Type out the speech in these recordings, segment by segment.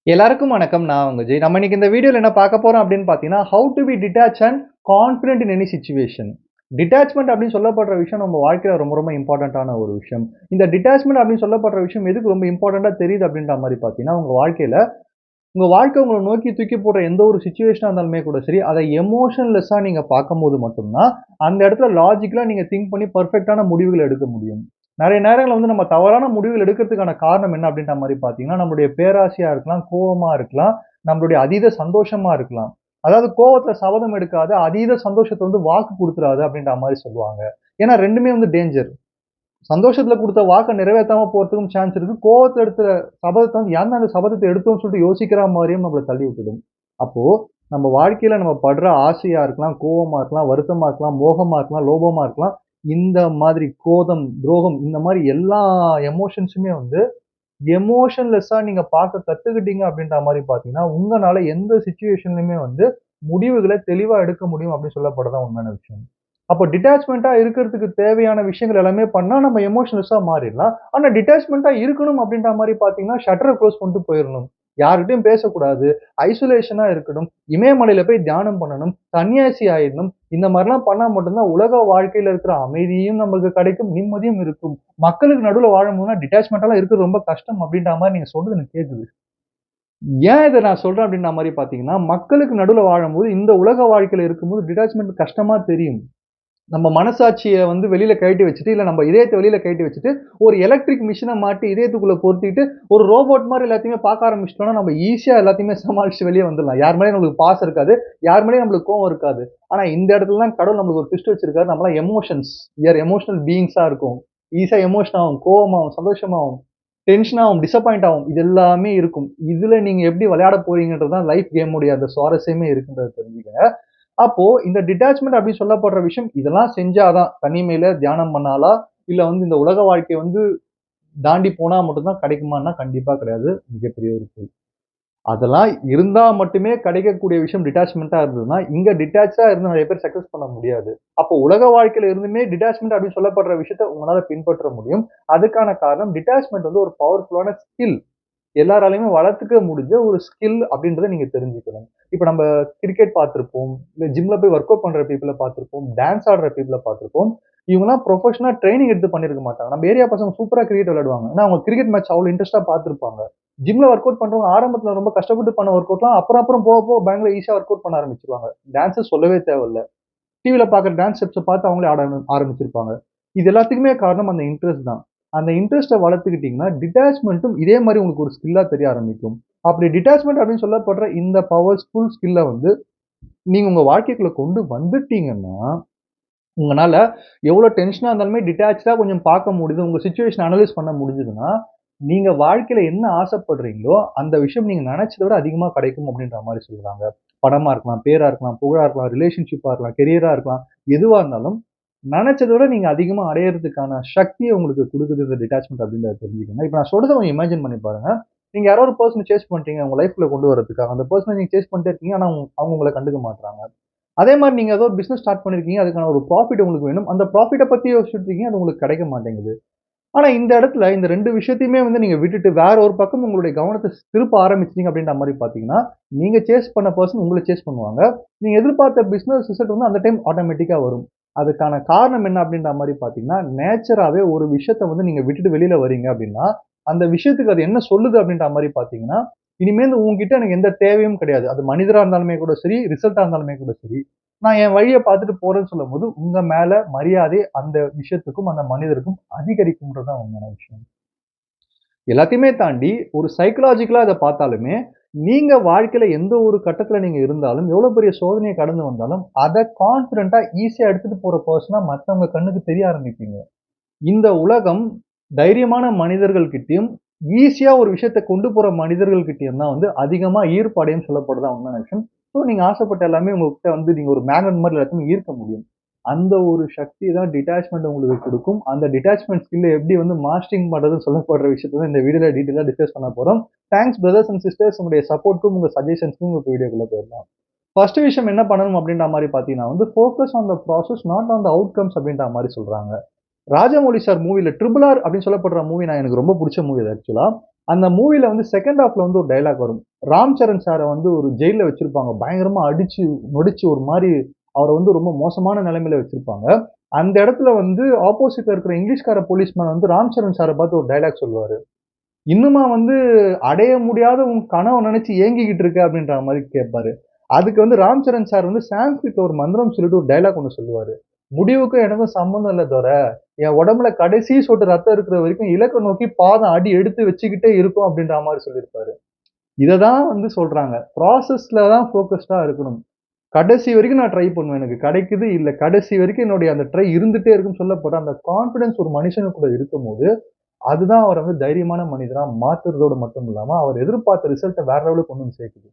எல்லாருக்கும் வணக்கம். நான் உங்க ஜெய். நம்ம இன்னைக்கு இந்த வீடியோல என்ன பார்க்க போறோம் அப்படின்னு பார்த்தீங்கன்னா, how to be detach and confident in any situation. Detachment அப்படின்னு சொல்லப்படுற விஷயம் நம்ம வாழ்க்கையில ரொம்ப ரொம்ப இம்பார்ட்டன்ட்டான ஒரு விஷயம். இந்த டிட்டாச்மென்ட் அப்படின்னு சொல்லப்படுற விஷயம் எதுக்கு ரொம்ப இம்பார்ட்டன்ட்டா தெரியுது அப்படின்ற மாரி பார்த்தீங்கன்னா, உங்க வாழ்க்கை உங்கள நோக்கி தூக்கி போடுற எந்த ஒரு சிச்சுவேஷனா இருந்தாலுமே கூட சரி, அத எமோஷன்லெஸ்ஸா நீங்க பார்க்கும்போது மட்டும் தான், அந்த இடத்துல லாஜிக்கலா நீங்க திங்க் பண்ணி பெர்ஃபெக்ட்டான முடிவுகள எடுக்க முடியும். நெறைய நேரங்கள்ல வந்து நம்ம தவறான முடிவுகள் எடுக்கிறதுக்கான காரணம் என்ன அப்படின்ற மாரி பார்த்தீங்கன்னா, நம்மளுடைய பேராசையா இருக்கலாம், கோவமா இருக்கலாம், நம்மளுடைய அதீத சந்தோஷமா இருக்கலாம். அதாவது கோவத்துல சபதம் எடுக்காத, அதீத சந்தோஷத்த வந்து வாக்கு குடுத்துறாத அப்படின்ற மாரி சொல்லுவாங்க. ஏன்னா 2மே வந்து டேஞ்சர். சந்தோஷத்துல குடுத்த வாக்க நிறைவேத்தாம போறதுக்கும் சான்ஸ் இருக்கு. கோவத்துல எடுத்த சபதத்த வந்து ஏன்டா அந்த சபதத்த எடுத்தோம்னு சொல்லிட்டு யோசிக்கிற மாரியும் நம்மள தள்ளி விட்டுடும். அப்போ நம்ம வாழ்க்கையில நம்ம படுற ஆசையா இருக்கலாம், கோவமா இருக்கலாம், வருத்தமா இருக்கலாம், மோகமா இருக்கலாம், லோபமா இருக்கலாம். இந்த மாதிரி கோதம், துரோகம் இந்த மாரி எல்லா எமோஷன்ஸுமே வந்து எமோஷன்லெஸ்ஸா நீங்க பார்க்க கத்துக்கிட்டீங்க அப்படின்ற மாரி பார்த்தீங்கன்னா, உங்கனால எந்த சிச்சுவேஷன்லயுமே வந்து முடிவுகள தெளிவா எடுக்க முடியும் அப்படின்னு சொல்லப்படுறது தான் உண்மையான விஷயம். அப்போ டிட்டாச்மென்ட்டா இருக்கிறதுக்கு தேவையான விஷயங்கள் எல்லாமே பண்ணா நம்ம எமோஷனல்ஸா மாறிடலாம். ஆனா டிட்டாச்மென்ட்டா இருக்கணும் அப்படின்ற மாரி பார்த்தீங்கன்னா, ஷட்டர குளோஸ் பண்ணிட்டு போயிரணும். யார்கிட்டயும் பேசக்கூடாது. ஐசோலேஷனா இருக்கணும். இமயமலையில போய் தியானம் பண்ணணும். சன்னியாசி ஆயிடணும். இந்த மாரிலாம் பண்ணா மட்டும் தான் உலக வாழ்க்கையில இருக்கிற அமைதியும் நமக்கு கிடைக்கும். நிம்மதியும் இருக்கும். மக்களுக்கு நடுவுல வாழும்போதுனா டிட்டாச்மென்ட்டாலாம் இருக்கிறது ரொம்ப கஷ்டம் அப்படின்ற மாரி நீங்க சொல்றது எனக்கு கேட்குது. ஏன் இத நான் சொல்றேன் அப்படின்ற மாரி பார்த்தீங்கன்னா, மக்களுக்கு நடுவுல வாழும்போது இந்த உலக வாழ்க்கையில இருக்கும்போது டிட்டாச்மென்ட் கஷ்டமா தெரியும். நம்ம மனசாட்சிய வந்து வெளியில கழட்டி வச்சுட்டு, இல்ல நம்ம இதயத்த வெளியில கழட்டி வச்சுட்டு, ஒரு எலக்ட்ரிக் மிஷின மாட்டி இதயத்துக்குள்ள பொருத்திட்டு, ஒரு ரோபோட் மாரி எல்லாத்தையுமே பார்க்க ஆரம்பிச்சுட்டோம்னா, நம்ம ஈஸியா எல்லாத்தையுமே சமாளிச்சு வெளிய வந்துடலாம். யார் மேலயும் நம்மளுக்கு பாசம் இருக்காது. யார் மேலயும் நம்மளுக்கு கோவம் இருக்காது. ஆனா இந்த இடத்துல தான் கடவுள் நம்மளுக்கு ஒரு ட்விஸ்ட் வச்சிருக்காரு. நம்மலாம் எமோஷன்ஸ். வி ஆர் எமோஷனல் பீயிங்ஸா இருக்கோம். ஈஸியா எமோஷன் ஆவோம், கோவமாவும், சந்தோஷமாவும், டென்ஷன் ஆவும், டிசப்பாயிண்ட் ஆவும். இது எல்லாமே இருக்கும். இதுல நீங்க எப்படி விளையாட போறீங்கன்றது தான் லைஃப் கேம் உடைய அந்த சுவாரஸ்யமே இருக்குன்றத தெரிஞ்சுக்கங்க. அப்போ இந்த டிட்டாச்மென்ட் அப்படின்னு சொல்லப்படுற விஷயம், இதெல்லாம் செஞ்சா தான் தனிமையில தியானம் பண்ணாலா, இல்ல வந்து இந்த உலக வாழ்க்கை வந்து தாண்டி போனா மட்டும் தான் கிடைக்குமான்னா, கண்டிப்பா கிடையாது. மிகப்பெரிய ஒரு கேள்வி. அதெல்லாம் இருந்தா மட்டுமே கிடைக்கக்கூடிய விஷயம் டிட்டாச்மென்ட்டா இருந்ததுன்னா, இங்க டிட்டாச்சா இருந்து நெறைய பேர் சக்சஸ் பண்ண முடியாது. அப்போ உலக வாழ்க்கையில இருந்துமே டிட்டாச்மென்ட் அப்படின்னு சொல்லப்படுற விஷயத்த உங்களால பின்பற்ற முடியும். அதுக்கான காரணம் டிட்டாச்மென்ட் வந்து ஒரு பவர்ஃபுல்லான ஸ்கில். எல்லாராலயுமே வளர்த்துக்க முடிஞ்ச ஒரு ஸ்கில் அப்படின்றத நீங்க தெரிஞ்சுக்கணும். இப்ப நம்ம கிரிக்கெட் பார்த்திருப்போம். இல்ல ஜிம்ல போய் வொர்க் அவுட் பண்ற பீப்பிள பார்த்திருப்போம். டான்ஸ் ஆடுற பீப்பிள பார்த்திருப்போம். இவங்கலாம் புரொஃபஷனலா ட்ரெய்னிங் எடுத்து பண்ணியிருக்க மாட்டாங்க. நம்ம ஏரியா பசங்க சூப்பரா கிரிக்கெட் விளையாடுவாங்க. ஏன்னா அவங்க கிரிக்கெட் மேட்ச் அவ்வளோ இன்ட்ரெஸ்ட்டா பார்த்திருப்பாங்க. ஜிம்ல வொர்க் அவுட் பண்றவங்க ஆரம்பத்துல ரொம்ப கஷ்டப்பட்டு பண்ண வொர்க் அவுட்லாம் அப்புறம் போக போக பயங்கர ஈஸியா வொர்க் அவுட் பண்ண ஆரம்பிச்சுருவாங்க. டான்ஸ சொல்லவே தேவையில்ல. டிவில பார்க்குற டான்ஸ் ஸ்டெப்ஸ பார்த்து அவங்களே ஆட ஆரம்பிச்சிருப்பாங்க. இது எல்லாத்துக்குமே காரணம் அந்த இன்ட்ரெஸ்ட் தான். அந்த இன்ட்ரெஸ்ட்ட வளர்த்துக்கிட்டீங்கன்னா, டிட்டாச்மென்ட்டும் இதே மாரி உங்களுக்கு ஒரு ஸ்கில்லா தெரிய ஆரம்பிக்கும். அப்படி டிட்டாச்மென்ட் அப்படின்னு சொல்லப்படுற இந்த பவர்ஃபுல் ஸ்கில்ல வந்து நீங்க உங்க வாழ்க்கைக்குள்ள கொண்டு வந்துட்டீங்கன்னா, உங்கனால எவ்வளோ டென்ஷனா இருந்தாலுமே டிட்டாச்டா கொஞ்சம் பார்க்க முடியுது. உங்க சிச்சுவேஷன அனலைஸ் பண்ண முடிஞ்சதுன்னா, நீங்க வாழ்க்கையில என்ன ஆசைப்படுறீங்களோ, அந்த விஷயம் நீங்க நெனைச்சத விட அதிகமா கிடைக்கும் அப்படின்ற மாரி சொல்றாங்க. பணமா இருக்கலாம், பேரா இருக்கலாம், புகழா இருக்கலாம், ரிலேஷன்ஷிப்பா இருக்கலாம், கெரியரா இருக்கலாம். எதுவா இருந்தாலும், நெனைச்சத விட நீங்க அதிகமா அடையறதுக்கான சக்திய உங்களுக்கு குடுக்குது இந்த டிட்டாச்மென்ட் அப்படின்றத தெரிஞ்சுக்கங்க. இப்ப நான் சொல்றத கொஞ்சம் இமேஜின் பண்ணி பாருங்க. நீங்க யாரோ ஒரு பெர்சன சேஸ் பண்றீங்க உங்க லைஃப்குள்ள கொண்டு வரதுக்காக. அந்த பெர்சன நீங்க சேஸ் பண்ணிட்டே இருக்கீங்க. ஆனா, அவங்க உங்கள கண்டுக்க மாட்றாங்க. அதே மாரி நீங்க ஏதோ ஒரு பிசினஸ் ஸ்டார்ட் பண்ணியிருக்கீங்க. அதுக்கான ஒரு ப்ராஃபிட் உங்களுக்கு வேணும். அந்த ப்ராஃபிட்ட பத்தி யோசிச்சுட்டு இருக்கீங்க. அது உங்களுக்கு கிடைக்க மாட்டேங்குது. ஆனா இந்த இடத்துல இந்த 2 விஷயத்தையுமே வந்து நீங்க விட்டுட்டு வேற ஒரு பக்கம் உங்களுடைய கவனத்த திருப்ப ஆரம்பிச்சீங்க அப்படின்ற மாரி பார்த்தீங்கன்னா, நீங்க சேஸ் பண்ண பெர்சன் உங்கள சேஸ் பண்ணுவாங்க. நீங்க எதிர்பார்த்த பிசினஸ் ரிசல்ட் வந்து அந்த டைம் ஆட்டோமேட்டிக்கா வரும். அதுக்கான காரணம் என்ன அப்படின்ற மாரி பார்த்தீங்கன்னா, நேச்சராவே ஒரு விஷயத்த வந்து நீங்க விட்டுட்டு வெளியில வரீங்க அப்படின்னா, அந்த விஷயத்துக்கு அது என்ன சொல்லுது அப்படின்ற மாரி பார்த்தீங்கன்னா, இனிமேல் உன்கிட்ட எனக்கு எந்த தேவையும் கிடையாது. அது மனிதரா இருந்தாலுமே கூட சரி, ரிசல்ட்டா இருந்தாலுமே கூட சரி. நான் என் வழிய பார்த்துட்டு போறேன்னு சொல்லும்போது, உங்க மேல மரியாதை அந்த விஷயத்துக்கும், அந்த மனிதருக்கும் அதிகரிக்கும்ன்றது தான் உண்மையான விஷயம். எல்லாத்தையுமே தாண்டி ஒரு சைக்காலஜிக்கலா இத பார்த்தாலுமே, நீங்க வாழ்க்கையில எந்த ஒரு கட்டத்துல நீங்க இருந்தாலும், எவ்வளோ பெரிய சோதனைய கடந்து வந்தாலும், அத கான்ஃபிடென்ட்டா ஈஸியா எடுத்துட்டு போற பெர்சனா மத்தவங்க கண்ணுக்கு தெரிய ஆரம்பிப்பீங்க. இந்த உலகம் தைரியமான மனிதர்கள் கிட்டயும், ஈஸியா ஒரு விஷயத்த கொண்டு போற மனிதர்கள் கிட்டயும் தான் வந்து அதிகமா ஈர்ப்படையும் சொல்லப்படுது தான் உண்மையான விஷயம். ஸோ நீங்க ஆசைப்பட்ட எல்லாமே உங்ககிட்ட வந்து நீங்க ஒரு மேக்னெட் மாரி எல்லாத்தையுமே ஈர்க்க முடியும். அந்த ஒரு சக்தி தான் டிட்டாச்மென்ட் உங்களுக்கு குடுக்கும். அந்த டிட்டாச்மென்ட் ஸ்கில்ல எப்படி வந்து மாஸ்டரிங் பண்றதுன்னு சொல்லப்படுற விஷயத்த தான் இந்த வீடியோல டீட்டெயிலா டிஸ்கஸ் பண்ண போறோம். தேங்க்ஸ் பிரதர்ஸ் அண்ட் சிஸ்டர்ஸ் உங்களுடைய சப்போர்ட்க்கும், உங்க சஜஷன்ஸ்க்கும் உங்க வீடியோக்குள்ள போயிரலாம். ஃபர்ஸ்ட் விஷயம் என்ன பண்ணணும் அப்படின்ற மாரி பார்த்தீங்கன்னா வந்து, focus on the process not on the outcomes அப்படின்ற மாரி சொல்றாங்க. ராஜமௌழி சார் மூவில ட்ரிபிள் ஆர் அப்படின்னு சொல்லப்படுற மூவி எனக்கு ரொம்ப புடிச்ச மூவி அது ஆக்சுவலா. அந்த மூவில வந்து செகண்ட் ஹாஃப்ல வந்து ஒரு டயலாக் வரும். ராம் சரண் சார வந்து ஒரு ஜெயில்ல வச்சிருப்பாங்க. பயங்கரமா அடிச்சு, நொடிச்சு ஒரு மாரி அவர வந்து ரொம்ப மோசமான நிலைமையில வச்சிருப்பாங்க. அந்த இடத்துல வந்து ஆப்போசிட்ல இருக்கிற இங்கிலீஷ்கார போலீஸ்மேன் வந்து ராம் சரண் சார பார்த்து ஒரு டயலாக் சொல்லுவாரு. "இன்னுமா வந்து அடைய முடியாத உன் கனவ நினைச்சு ஏங்கிக்கிட்டு இருக்க?" அப்படின்ற மாரி கேட்பாரு. அதுக்கு வந்து ராம் சரண் சார் வந்து சான்ஸ்கிரிட்ல ஒரு மந்திரம் சொல்லிட்டு ஒரு டயலாக் ஒண்ணு சொல்லுவாரு. "முடிவுக்கும் எனக்கும் சம்மந்தம் இல்ல தோர. என் உடம்புல கடைசி சொட்டு ரத்தம் இருக்கிற வரைக்கும் இலக்க நோக்கி பாதம் அடி எடுத்து வச்சுக்கிட்டே இருக்கும்." அப்படின்ற மாரி சொல்லியிருப்பாரு. இத தான் வந்து சொல்றாங்க. ப்ராசஸ்ல தான் ஃபோகஸ்டா இருக்கணும். கடைசி வரைக்கும் நான் ட்ரை பண்ணுவேன். எனக்கு கிடைக்குது, இல்ல கடைசி வரைக்கும் என்னுடைய அந்த ட்ரை இருந்துட்டே இருக்குன்னு சொல்லப்பட்ட அந்த கான்ஃபிடன்ஸ் ஒரு மனுஷனுக்குள்ள இருக்கும்போது, அதுதான் அவர வந்து தைரியமான மனிதரா மாத்துறதோடு மட்டும் இல்லாம, அவர் எதிர்பார்த்த ரிசல்ட்ட வேற லெவலுக்கு கொண்டு வந்து சேர்க்குது.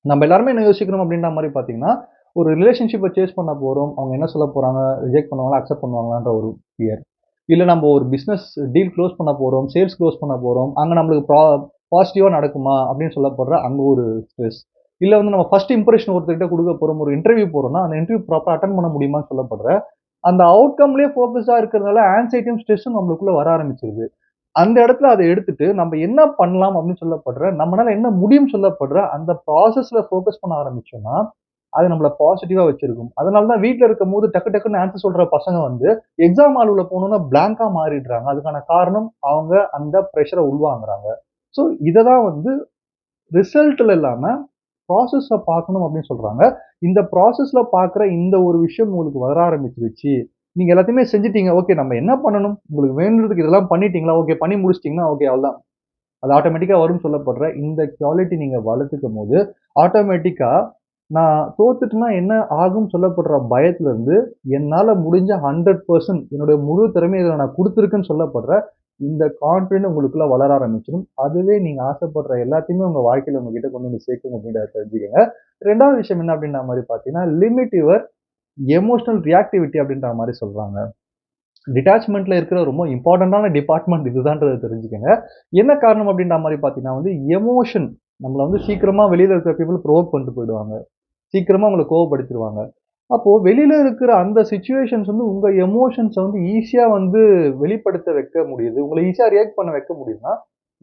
நம்ம எல்லாருமே என்ன யோசிக்கிறோம் அப்படின்ற மாரி பார்த்தீங்கன்னா, ஒரு ரிலேஷன்ஷிப்ப சேஸ் பண்ண போறோம். அவங்க என்ன சொல்லப் போறாங்க? ரிஜெக்ட் பண்ணுவாங்களா? அக்செப்ட் பண்ணுவாங்களான்ற ஒரு ஃபியர். இல்ல நம்ம ஒரு பிசினஸ் டீல் குளோஸ் பண்ண போறோம். சேல்ஸ் குளோஸ் பண்ண போறோம். அங்க நம்மளுக்கு பாசிட்டிவா நடக்குமா? அப்படின்னு சொல்லப்படுற அங்க ஒரு ஸ்ட்ரெஸ். இல்ல வந்து நம்ம ஃபர்ஸ்ட் இம்ப்ரஷன் ஒருத்தர்கிட்ட குடுக்க போறோம். ஒரு இன்டர்வியூ போறோம்னா, அந்த இன்டர்வியூ ப்ராப்பரா அட்டெண்ட் பண்ண முடியுமான்னு சொல்லப்படுற அந்த அவுட்கம்லயே ஃபோகஸ்டா இருக்கிறதுனால ஆங்ஸைட்டியும், ஸ்ட்ரெஸ்ஸும் நம்மளுக்குள்ள வர ஆரம்பிச்சுருது. அந்த இடத்துல அத எடுத்துட்டு, நம்ம என்ன பண்ணலாம் அப்படின்னு சொல்லப்படுற, நம்மனால என்ன முடியும்னு சொல்லப்படுற அந்த ப்ராசஸ்ல ஃபோகஸ் பண்ண ஆரம்பிச்சோம்னா, அது நம்மள பாசிட்டிவா வச்சிருக்கும். அதனால தான் வீட்ல இருக்கும்போது டக்கு டக்குன்னு ஆன்ஸர் சொல்ற பசங்க வந்து, எக்ஸாம் ஹால் உள்ள போனோனே பிளாங்க்கா மாறிடுறாங்க. அதுக்கான காரணம் அவங்க அந்த பிரஷர உள்வாங்குறாங்க. ஸோ இத தான் வந்து ரிசல்ட்ல இல்லாம, ப்ராசஸ பார்க்கணும் அப்படின்னு சொல்றாங்க. இந்த ப்ராசஸ்ல பார்க்குற இந்த ஒரு விஷயம் உங்களுக்கு வர ஆரம்பிச்சுருச்சு. நீங்க எல்லாத்தையுமே செஞ்சுட்டீங்க. ஓகே நம்ம என்ன பண்ணணும்? உங்களுக்கு வேணுன்றதுக்கு இதெல்லாம் பண்ணிட்டீங்களா? ஓகே பண்ணி முடிச்சுட்டீங்கன்னா, ஓகே அவ்வளதான். அது ஆட்டோமேட்டிக்கா வரும்னு சொல்லப்படுற இந்த குவாலிட்டி நீங்க வளர்த்துக்கும்போது, ஆட்டோமேட்டிக்கா நான் தோத்துட்டேன்னா என்ன ஆகும்னு சொல்லப்படுற பயத்திலருந்து, என்னால முடிஞ்ச 100% என்னுடைய முழு திறமைய இதுல நான் குடுத்துருக்கேன்னு சொல்லப்படுற இந்த கான்ஃபிடென்ட் உங்களுக்குள்ள வளர ஆரம்பிச்சுரும். அதுவே நீங்க ஆசைப்படுற எல்லாத்தையுமே உங்க வாழ்க்கையில உங்ககிட்ட கொண்டு வந்து சேர்க்கும் அப்படின்றத தெரிஞ்சுக்கங்க. 2வது விஷயம் என்ன அப்படின்ற மாரி பார்த்தீங்கன்னா, லிமிட் யுவர் எமோஷனல் ரியாக்டிவிட்டி அப்படின்ற மாரி சொல்றாங்க. டிட்டாச்மென்ட்ல இருக்கிற ரொம்ப இம்பார்ட்டன்டான டிபார்ட்மெண்ட் இதுதான்றத தெரிஞ்சுக்கங்க. என்ன காரணம் அப்படின்ற மாரி பார்த்தீங்கன்னா வந்து, எமோஷன் நம்மள வந்து சீக்கிரமா வெளியில இருக்கிற பீப்பிள் ப்ரோவோக் பண்ணிட்டு போயிடுவாங்க. சீக்கிரமா உங்கள கோவப்படுத்திருவாங்க. அப்போ வெளியில இருக்கிற அந்த சிச்சுவேஷன்ஸ் வந்து உங்க எமோஷன்ஸ வந்து ஈஸியா வந்து வெளிப்படுத்த வைக்க முடியுது. உங்கள ஈஸியா ரியாக்ட் பண்ண வைக்க முடியுதுன்னா,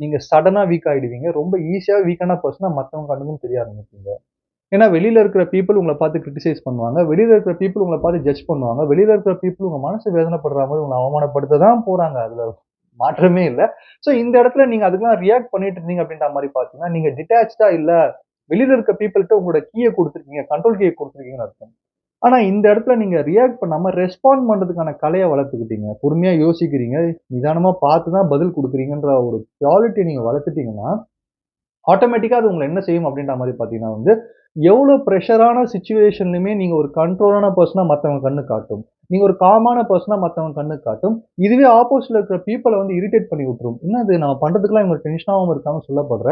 நீங்க சடனா வீக் ஆயிடுவீங்க. ரொம்ப ஈஸியா வீக்கான பெர்சனா மத்தவங்க கண்ணுக்கும் தெரிய ஆரம்பிப்பீங்க. ஏன்னா வெளியில இருக்கிற பீப்பிள் உங்கள பார்த்து கிரிட்டிசைஸ் பண்ணுவாங்க. வெளியில இருக்கிற பீப்பிள் உங்கள பார்த்து ஜட்ஜ் பண்ணுவாங்க. வெளியில இருக்கிற பீப்பிள் உங்க மனசு வேதனைப்படுற மாரி உங்கள அவமானப்படுத்த தான் போறாங்க. அதுல மாற்றமே இல்ல. சோ இந்த இடத்துல நீங்க அதுக்கெல்லாம் ரியாக்ட் பண்ணிட்டு இருந்தீங்க அப்படின்ற மாரி பார்த்தீங்கன்னா, நீங்க டிட்டாச்டா இல்ல, வெளியில இருக்க பீப்பிள்ட்ட உங்களோட கீய குடுத்துருக்கீங்க. கண்ட்ரோல் கீய குடுத்துருக்கீங்கன்னு அர்த்தம். ஆனா இந்த இடத்துல நீங்க ரியாக்ட் பண்ணாம ரெஸ்பாண்ட் பண்றதுக்கான கலைய வளர்த்துக்கிட்டீங்க. பொறுமையா யோசிக்கிறீங்க. நிதானமா பார்த்து தான் பதில் குடுக்குறீங்கன்ற ஒரு குவாலிட்டிய நீங்க வளர்த்துட்டீங்கன்னா, ஆட்டோமேட்டிக்கா அது உங்கள என்ன செய்யும் அப்டின்ற மாரி பார்த்தீங்கன்னா வந்து, எவ்ளோ பிரஷரான சிச்சுவேஷன்லயுமே நீங்க ஒரு கண்ட்ரோலான பெர்சனா மத்தவங்க கண்ணுக்கு காட்டும். நீங்க ஒரு காமான பெர்சனா மத்தவங்க கண்ணுக்கு காட்டும். இதுவே ஆப்போசிட்ல இருக்கிற பீப்பிள வந்து இரிட்டேட் பண்ணி விட்டுரும். என்னது நம்ம பண்றதுக்கெல்லாம் இவங்க டென்ஷன் ஆவாம இருக்காங்கன்னு சொல்லப்படுற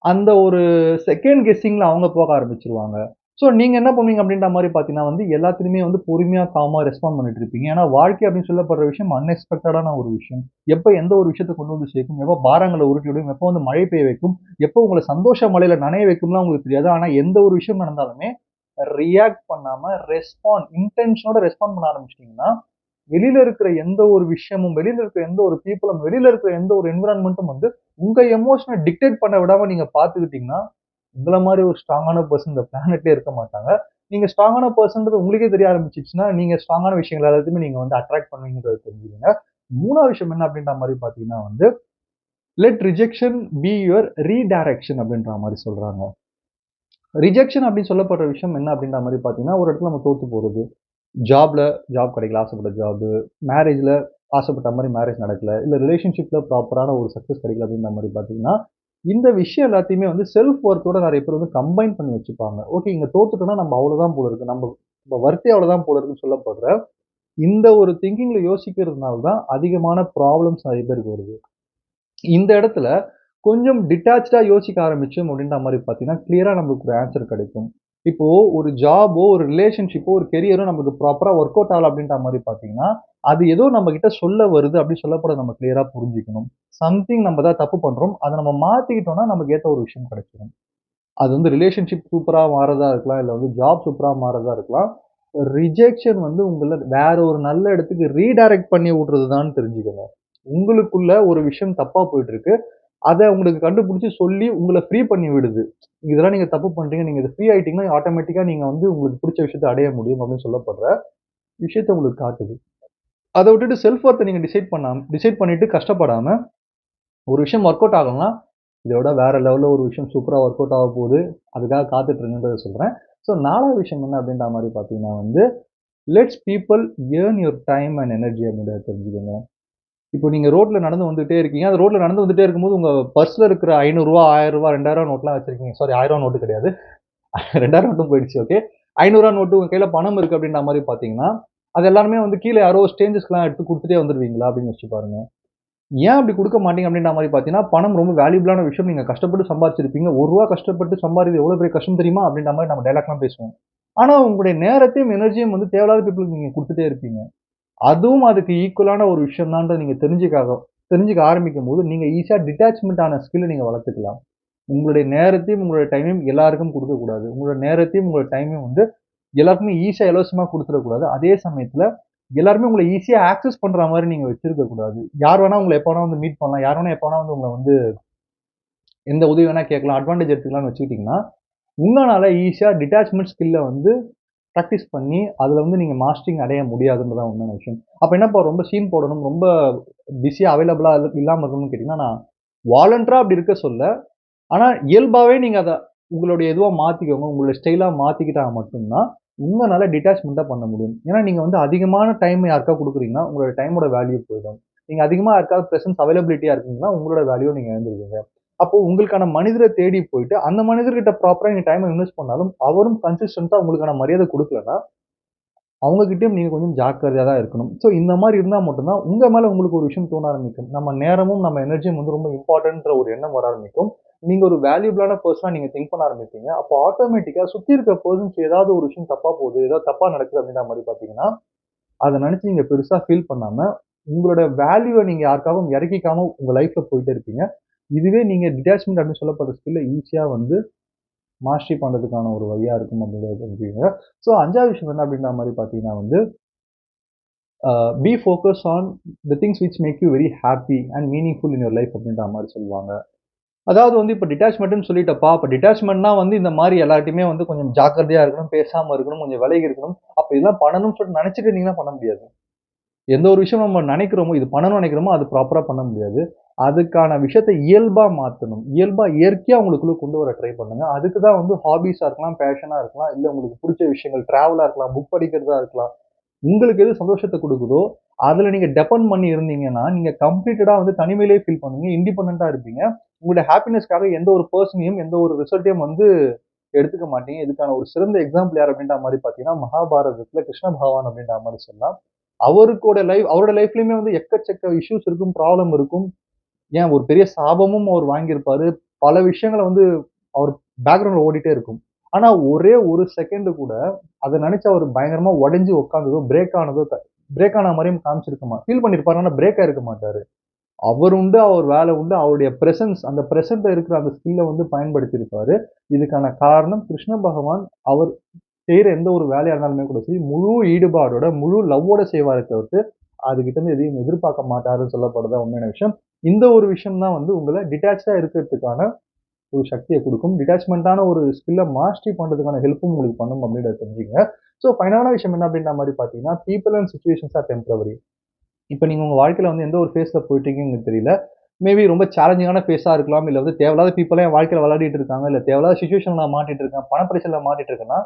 அந்த ஒரு செகண்ட் கெஸ்ஸிங்ல அவங்க போக ஆரம்பிச்சுருவாங்க. ஸோ நீங்க என்ன பண்ணுவீங்க அப்டின்ற மாரி பார்த்தீங்கன்னா வந்து, எல்லாத்துலயுமே வந்து பொறுமையா, காமா ரெஸ்பாண்ட் பண்ணிட்டு இருப்பீங்க. ஏன்னா, வாழ்க்கை அப்டின்னு சொல்லப்படுற விஷயம் அன்எக்ஸ்பெக்டடான ஒரு விஷயம். எப்ப எந்த ஒரு விஷயத்த கொண்டு வந்து சேர்க்கும், எப்ப பாரங்கள உருட்டி விடும், எப்ப வந்து மழை பெய்ய வைக்கும், எப்போ உங்கள சந்தோஷ மழையில நனைய வைக்கும்லாம் உங்களுக்கு தெரியாது. ஆனா, எந்த ஒரு விஷயம் நடந்தாலுமே ரியாக்ட் பண்ணாம இன்டென்ஷனோட ரெஸ்பாண்ட் பண்ண ஆரம்பிச்சுட்டீங்கன்னா, வெளியில இருக்கிற எந்த ஒரு விஷயமும், வெளியில இருக்கிற எந்த ஒரு பீப்பிளும், வெளியில இருக்கிற எந்த ஒரு என்விரான்மென்ட்டும் வந்து உங்க எமோஷன டிக்டேட் பண்ண விடாம நீங்க பார்த்துக்கிட்டீங்கன்னா, உங்கள மாரி ஒரு ஸ்ட்ராங்கான பெர்சன் இந்த பிளானெட்லயே இருக்க மாட்டாங்க. நீங்க ஸ்ட்ராங்கான பெர்சன்றது உங்களுக்கே தெரிய ஆரம்பிச்சுச்சுன்னா, நீங்க ஸ்ட்ராங்கான விஷயங்கள் எல்லாத்தையுமே நீங்க வந்து அட்ராக்ட் பண்ணுவீங்கன்றத தெரிஞ்சுக்கங்க. 3வது விஷயம் என்ன அப்படின்ற மாரி பார்த்தீங்கன்னா வந்து, let rejection be your redirection அப்படின்ற மாரி சொல்றாங்க. ரிஜெக்ஷன் அப்படின்னு சொல்லப்படுற விஷயம் என்ன அப்படின்ற மாரி பார்த்தீங்கன்னா, ஒரு இடத்துல நம்ம தோத்து போறது. ஜாப்ல ஜாப் கிடைக்கல, ஆசைப்பட்ட ஜாபு. மேரேஜ்ல ஆசைப்பட்ட மாரி மேரேஜ் நடக்கல. இல்ல ரிலேஷன்ஷிப்ல ப்ராப்பரான ஒரு சக்சஸ் கிடைக்கல அப்படின்ற மாரி பார்த்தீங்கன்னா, இந்த விஷயம் எல்லாத்தையுமே வந்து செல்ஃப் வொர்த்தோட நெறைய பேர் வந்து கம்பைன் பண்ணி வச்சுப்பாங்க. ஓகே இங்க தோத்துட்டோம்னா நம்ம அவ்வளோதான் போல இருக்கு. நம்ம வொர்த்தே அவ்வளோதான் போல இருக்குன்னு சொல்லப்படுற இந்த ஒரு திங்கிங்ல யோசிக்கிறதுனால தான் அதிகமான ப்ராப்ளம்ஸ் நெறைய பேருக்கு வருது. இந்த இடத்துல கொஞ்சம் டிட்டாச்டா யோசிக்க ஆரம்பிச்சோம் அப்படின்ற மாரி பார்த்தீங்கன்னா, கிளியரா நமக்கு ஒரு ஆன்சர் கிடைக்கும். இப்போ ஒரு ஜாபோ, ஒரு ரிலேஷன்ஷிப்போ, ஒரு கெரியரோ நமக்கு ப்ராப்பரா ஒர்க் அவுட் ஆகல அப்படின்ற மாரி பார்த்தீங்கன்னா, அது ஏதோ நம்மகிட்ட சொல்ல வருது அப்படின்னு சொல்லப்பட நம்ம கிளியரா புரிஞ்சுக்கணும். சம்திங் நம்ம தான் தப்பு பண்றோம். அத நம்ம மாத்திக்கிட்டோம்னா நமக்கு ஏத்த ஒரு விஷயம் கிடைச்சிரும். அது வந்து ரிலேஷன்ஷிப் சூப்பரா மாறுறதா இருக்கலாம். இல்ல வந்து ஜாப் சூப்பரா மாறுறதா இருக்கலாம். ரிஜெக்ஷன் வந்து உங்கள வேற ஒரு நல்ல இடத்துக்கு ரீடைரக்ட் பண்ணி விடுறது தான்னு தெரிஞ்சுக்கங்க. உங்களுக்குள்ள ஒரு விஷயம் தப்பா போயிட்டு இருக்கு. அத உங்களுக்கு கண்டுபிடிச்சு சொல்லி உங்கள ஃப்ரீ பண்ணி விடுது. இதெல்லாம் நீங்க தப்பு பண்றீங்க. நீங்க இது ஃப்ரீ ஆயிட்டீங்கன்னா, ஆட்டோமேட்டிக்கா நீங்க வந்து உங்களுக்கு புடிச்ச விஷயத்த அடைய முடியும் அப்படின்னு சொல்லப்படுற விஷயத்த உங்களுக்கு காட்டுது. அத விட்டுட்டு செல்ஃப் வொர்த்த நீங்க டிசைட் பண்ணிட்டு கஷ்டப்படாம, ஒரு விஷயம் வொர்க் அவுட் ஆகலன்னா, இத விட வேற லெவல்ல ஒரு விஷயம் சூப்பரா வொர்க் அவுட் ஆக போகுது. அதுக்காக காத்துட்டு இருங்கன்றத சொல்றேன். ஸோ 4வது விஷயம் என்ன அப்படின்ற மாரி பார்த்தீங்கன்னா வந்து, let's people earn your time and energy அப்படின்றத தெரிஞ்சுக்கங்க. இப்போ நீங்க ரோட்ல நடந்து வந்துட்டே இருக்கீங்க. அந்த ரோட்ல நடந்து வந்துட்டே இருக்கும்போது, உங்க பர்ஸ்ல இருக்கிற ரூ. 500 ரூ. 1000 ரூ. 2000 நோட்லாம் வச்சிருக்கீங்க. சாரி ரூ. 1000 நோட்டு கிடையாது. 2000 நோட்டும் போயிடுச்சு. ஓகே. ரூ. 500 நோட்டு உங்க கையில பணம் இருக்கு அப்படின்ற மாரி பார்த்தீங்கன்னா, அது எல்லாருமே வந்து கீழ யாரோ ஸ்ட்ரேஞ்சர்ஸ்க்குலாம் எடுத்து குடுத்துட்டே வந்துருவீங்களா? அப்படின்னு யோசிச்சு பாருங்க. ஏன் அப்படி குடுக்க மாட்டீங்க அப்படின்ற மாரி பார்த்தீங்கன்னா, பணம் ரொம்ப வேல்யூபிளான விஷயம். நீங்க கஷ்டப்பட்டு சம்பாரிச்சிருப்பீங்க. ரூ. 1 கஷ்டப்பட்டு சம்பாரிக்கிறது எவ்வளோ பெரிய கஷ்டம் தெரியுமா? அப்படின்ற மாரி நம்ம டயலாக்லாம் பேசுவோம். ஆனா, உங்களுடைய நேரத்தையும், எனர்ஜியும் வந்து தேவையில்லாத பீப்பிளுக்கு நீங்க குடுத்துட்டே இருப்பீங்க. அதுவும் அதுக்கு ஈக்குவலான ஒரு விஷயம் தான்றத நீங்க தெரிஞ்சுக்க ஆரம்பிக்கும்போது, நீங்க ஈஸியா டிட்டாச்மென்ட் ஆன ஸ்கில்ல நீங்க வளர்த்துக்கலாம். உங்களுடைய நேரத்தையும், உங்களுடைய டைமையும் எல்லாருக்கும் குடுக்கக்கூடாது. உங்களோட நேரத்தையும், உங்களோட டைமையும் வந்து எல்லாருக்குமே ஈஸியா இலவசமா குடுத்துறக்கூடாது. அதே சமயத்துல எல்லாருமே உங்கள ஈஸியா ஆக்சஸ் பண்ற மாரி நீங்க வச்சிருக்க கூடாது. யார் வேணா உங்கள எப்ப வேணா வந்து மீட் பண்ணலாம். யார் வேணா எப்ப வேணா வந்து உங்கள வந்து எந்த உதவி வேணா கேட்கலாம். அட்வான்டேஜ் எடுத்துக்கலாம்னு வச்சுக்கிட்டீங்கன்னா, உங்கனால ஈஸியா டிட்டாச்மென்ட் ஸ்கில்ல வந்து பிராக்டிஸ் பண்ணி, அதுல வந்து நீங்க மாஸ்டரிங் அடைய முடியாதுன்றது தான் உண்மையான விஷயம். அப்ப என்னப்பா ரொம்ப சீன் போடணும், ரொம்ப பிஸியா அவைலபிளா இல்லாம இருக்கணும்னு கேட்டீங்கன்னா, நான் வாலண்டரா அப்படி இருக்க சொல்லல. ஆனா, இயல்பாவே நீங்க அத உங்களுடைய இதுவா மாத்திக்கோங்க. உங்களுடைய ஸ்டைலா மாத்திக்கிட்டா மட்டும் தான், உங்கனால டிட்டாச்மென்ட்டா பண்ண முடியும். ஏன்னா, நீங்க வந்து அதிகமான டைம் யாருக்கா குடுக்குறீங்கன்னா, உங்களோட டைமோட வேல்யூ போயிடும். நீங்க அதிகமா யாருக்காவது பிரசன்ஸ் அவைலபிலிட்டியா இருக்கீங்கன்னா, உங்களோட வேல்யூவ நீங்க இழந்துருவீங்க. அப்போ உங்களுக்கான மனிதர தேடி போயிட்டு, அந்த மனிதர்கிட்ட ப்ராப்பரா நீங்க டைம இன்வெஸ்ட் பண்ணாலும், அவரும் கன்சிஸ்டன்ட்டா உங்களுக்கான மரியாதை குடுக்கலன்னா, அவங்க கிட்டயும் நீங்க கொஞ்சம் ஜாக்கிரதையா தான் இருக்கணும். ஸோ இந்த மாரி இருந்தா மட்டும் தான், உங்க மேல உங்களுக்கு ஒரு விஷயம் தோண ஆரம்பிக்கும். நம்ம நேரமும், நம்ம எனர்ஜியும் வந்து ரொம்ப இம்பார்ட்டன்ட்ன்ற ஒரு எண்ணம் வர ஆரம்பிக்கும். நீங்க ஒரு வேல்யூபிளான பெர்சனா நீங்க திங்க் பண்ண ஆரம்பிப்பீங்க. அப்போ ஆட்டோமேட்டிக்கா சுத்தி இருக்க பெர்சன்ஸ் ஏதாவது ஒரு விஷயம் தப்பா போகுது, ஏதாவது தப்பா நடக்குது அப்படின்ற மாரி பார்த்தீங்கன்னா, அத நெனச்சு நீங்க பெருசா ஃபீல் பண்ணாம, உங்களோட வேல்யூவ நீங்க யாருக்காகவும் இறக்கிக்காம உங்க லைஃப்ல போயிட்டே இருப்பீங்க. இதுவே நீங்க டிட்டாச்மென்ட் அப்படின்னு சொல்லப்படுற ஸ்கில்ல ஈஸியா வந்து மாஸ்டரி பண்றதுக்கான ஒரு வழியா இருக்கும் அப்படின்றத தெரிஞ்சுக்கங்க. ஸோ 5வது விஷயம் என்ன அப்படின்ற மாரி பார்த்தீங்கன்னா வந்து, be focus on the things which make you very happy and meaningful in your life அப்படின்ற மாரி சொல்லுவாங்க. அதாவது வந்து இப்ப டிட்டாச்மென்ட்ன்னு சொல்லிட்டப்பா, அப்ப டிட்டாச்மென்ட்னா வந்து இந்த மாரி எல்லார்ட்டயுமே வந்து கொஞ்சம் ஜாக்கிரதையா இருக்கணும், பேசாம இருக்கணும், கொஞ்சம் விலகி இருக்கணும். அப்ப இதெல்லாம் பண்ணணும்னு சொல்லிட்டு நெனச்சுட்டு இருந்தீங்கன்னா பண்ண முடியாது. எந்த ஒரு விஷயம் நம்ம நெனைக்கிறோமோ, இது பண்ணணும்னு நெனைக்கிறோமோ, அது ப்ராப்பரா பண்ண முடியாது. அதுக்கான விஷயத்த இயல்பா மாத்தணும். இயல்பா இயற்கையா உங்களுக்குள்ள கொண்டு வர ட்ரை பண்ணுங்க. அதுக்கு தான் வந்து ஹாபீஸா இருக்கலாம், பேஷனா இருக்கலாம், இல்ல உங்களுக்கு புடிச்ச விஷயங்கள் டிராவலா இருக்கலாம், புக் படிக்கிறதா இருக்கலாம். உங்களுக்கு எது சந்தோஷத்த குடுக்குதோ, அதுல நீங்க டெபெண்ட் பண்ணி இருந்தீங்கன்னா, நீங்க கம்ப்ளீட்டடா வந்து தனிமையிலேயே ஃபீல் பண்ணுவீங்க. இண்டிபெண்டன்ட்டா இருப்பீங்க. உங்களுடைய ஹாப்பினஸ்க்காக எந்த ஒரு பெர்சனையும், எந்த ஒரு ரிசல்ட்டையும் வந்து எடுத்துக்க மாட்டீங்க. இதுக்கான ஒரு சிறந்த எக்ஸாம்பிள் யார் அப்படின்ற மாரி பார்த்தீங்கன்னா, மகாபாரதத்துல கிருஷ்ண பகவான் அப்படின்ற மாரி சொல்லலாம். அவரோட லைஃப்லயுமே வந்து எக்கச்சக்க இஷ்யூஸ் இருக்கும், ப்ராப்ளம் இருக்கும். ஏன் ஒரு பெரிய சாபமும் அவர் வாங்கியிருப்பாரு. பல விஷயங்கள வந்து அவர் பேக்கிரவுண்ட்ல ஓடிட்டே இருக்கும். ஆனா ஒரே ஒரு செகண்ட் கூட அத நெனச்சு அவரு பயங்கரமா உடைஞ்சு உட்கார்ந்ததோ, பிரேக் ஆன மாரியும் ஃபீல் பண்ணியிருப்பாரு. ஆனா பிரேக் ஆயிருக்க மாட்டாரு. அவர் உண்டு, அவர் வேலை உண்டு. அவருடைய அந்த பிரசன்ட்ல இருக்கிற அந்த ஸ்கில்ல வந்து பயன்படுத்தியிருப்பாரு. இதுக்கான காரணம் கிருஷ்ண பகவான் அவர் செய்ற எந்த ஒரு வேலையா இருந்தாலுமே கூட சரி, முழு ஈடுபாடோட, முழு லவ்வோட செய்வாரே தவிர்த்து, அதுகிட்ட இருந்து எதையும் எதிர்பார்க்க மாட்டாருன்னு சொல்லப்படுறது உண்மையான விஷயம். இந்த ஒரு விஷயம் தான் வந்து உங்கள டிட்டாச்டா இருக்கிறதுக்கான ஒரு சக்திய குடுக்கும். டிட்டாச்மென்ட்டான ஒரு ஸ்கில்ல மாஸ்டரி பண்றதுக்கான ஹெல்ப்பும் உங்களுக்கு பண்ணும் அப்படின்றத தெரிஞ்சுக்கங்க. ஸோ ஃபைனலான விஷயம் என்ன அப்படின்ற மாரி பார்த்தீங்கன்னா, people and situations are temporary. இப்ப நீங்க உங்க வாழ்க்கையில வந்து எந்த ஒரு ஃபேஸ்ல போயிட்டுருக்கீங்கன்னு எனக்கு தெரியல. மேபி ரொம்ப சேலஞ்சிங்கான ஃபேஸா இருக்கலாம். இல்ல வந்து தேவையில்லாத பீப்பிளா என் வாழ்க்கையில விளையாடிட்டு இருக்காங்க. இல்ல தேவையில்லாத சிச்சுவேஷன்ல நான் மாட்டிட்டு இருக்கேன். பண பிரச்சனையில மாட்டிட்டு இருக்கேன்னா,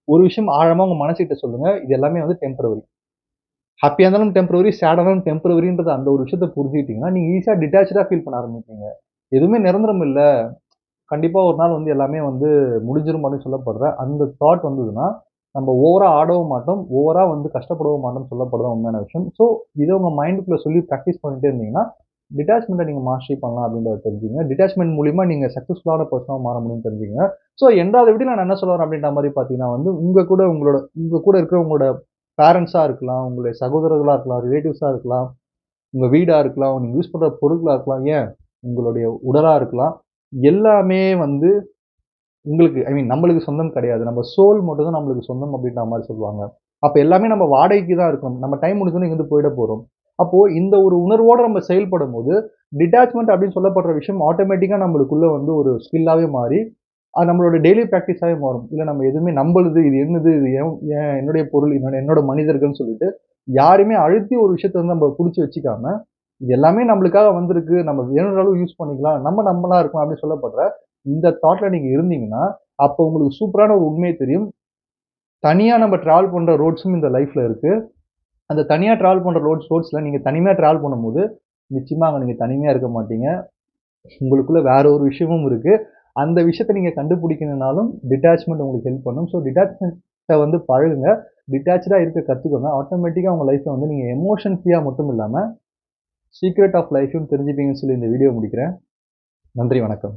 ஒரு விஷயம் ஆழமா உங்க மனசுகிட்ட சொல்லுங்க. இது எல்லாமே வந்து டெம்பரவரி. ஹேப்பியா இருந்தாலும் டெம்பரவரி, சேடா இருந்தாலும் டெம்பரவரின்றத அந்த ஒரு விஷயத்த புரிஞ்சுக்கிட்டீங்கன்னா, நீங்க ஈஸியா டிட்டாச்டா ஃபீல் பண்ண ஆரம்பிப்பீங்க. எதுவுமே நிரந்தரம் இல்ல. கண்டிப்பா ஒரு நாள் வந்து எல்லாமே வந்து முடிஞ்சிரும் அப்படின்னு சொல்லப்படுற அந்த தாட் வந்ததுன்னா, நம்ம ஓவரா ஆடவும் மாட்டோம். ஓவரா வந்து கஷ்டப்படவும் மாட்டோம்னு சொல்லப்படுறது தான் உண்மையான விஷயம். ஸோ, இத உங்க மைண்டுக்குள்ள சொல்லி பிராக்டிஸ் பண்ணிட்டே இருந்தீங்கன்னா, டிட்டாச்மென்ட்ட நீங்க மாஸ்டரி பண்ணலாம் அப்படின்றத தெரிஞ்சுக்கங்க. டிட்டாச்மென்ட் மூலியமா நீங்க சக்சஸ்ஃபுல்லான பெர்சனா மாற முடியும்னு தெரிஞ்சுக்கங்க. ஸோ, 8வது வீடியோல நான் என்ன சொல்ல வரேன் அப்படின்ற மாரி பார்த்தீங்கன்னா வந்து, உங்க கூட இருக்கிற உங்களோட பேரண்ட்ஸா இருக்கலாம், உங்களுடைய சகோதரர்களா இருக்கலாம், ரிலேட்டிவ்ஸா இருக்கலாம், உங்க வீடா இருக்கலாம், நீங்க யூஸ் பண்ற பொருட்களா இருக்கலாம், ஏன் உங்களுடைய உடலா இருக்கலாம். எல்லாமே வந்து உங்களுக்கு நம்மளுக்கு சொந்தம் கிடையாது. நம்ம சோல் மட்டும் தான் நம்மளுக்கு சொந்தம் அப்டின்ற மாரி சொல்லுவாங்க. அப்ப எல்லாமே நம்ம வாடகைக்கு தான் இருக்கணும். நம்ம டைம் முடிஞ்சோனே இங்கருந்து போயிட போறோம். அப்போ இந்த ஒரு உணர்வோட நம்ம செயல்படும்போது, டிட்டாச்மெண்ட் அப்படின்னு சொல்லப்படுற விஷயம் ஆட்டோமேட்டிக்கா நம்மளுக்குள்ள வந்து ஒரு ஸ்கில்லாவே மாறி, அது நம்மளோட டெய்லி பிராக்டிஸாவே மாறும். இல்ல நம்ம எதுவுமே நம்பளுது, இது என்னது, இது என்னுடைய பொருள், என்னோட மனிதர்கள்ன்னு சொல்லிட்டு, யாரையுமே அழுத்தி ஒரு விஷயத்த வந்து நம்ம புடிச்சு வச்சுக்காம, இது எல்லாமே நம்மளுக்காக வந்திருக்கு. நம்ம வேணும்ற அளவு யூஸ் பண்ணிக்கலாம். நம்ம நம்மளா இருக்கணும் அப்படின்னு சொல்லப்படுற இந்த தாட்ல நீங்க இருந்தீங்கன்னா, அப்போ உங்களுக்கு சூப்பரான ஒரு உண்மை தெரியும். தனியா நம்ம டிராவல் பண்ற ரோட்ஸும் இந்த லைஃப்ல இருக்கு. அந்த தனியா டிராவல் பண்ற ரோட்ஸ்ல நீங்க தனிமையா டிராவல் பண்ணும்போது, நிச்சயமா அங்க நீங்க தனிமையா இருக்க மாட்டீங்க. உங்களுக்குள்ள வேற ஒரு விஷயமும் இருக்கு. அந்த விஷயத்த நீங்க கண்டுபிடிக்கணும்னாலும், டிட்டாச்மென்ட் உங்களுக்கு ஹெல்ப் பண்ணும். ஸோ டிட்டாச்மென்ட்ட வந்து பழகுங்க. டிட்டாச்டா இருக்க கத்துக்கோங்க. ஆட்டோமேட்டிக்கா உங்க லைஃப்ல வந்து நீங்க எமோஷன் ஃப்ரீயா மட்டும் இல்லாம, சீக்ரெட் ஆஃப் லைஃபையும் தெரிஞ்சுப்பீங்கன்னு சொல்லி இந்த வீடியோ முடிக்கிறேன். நன்றி, வணக்கம்.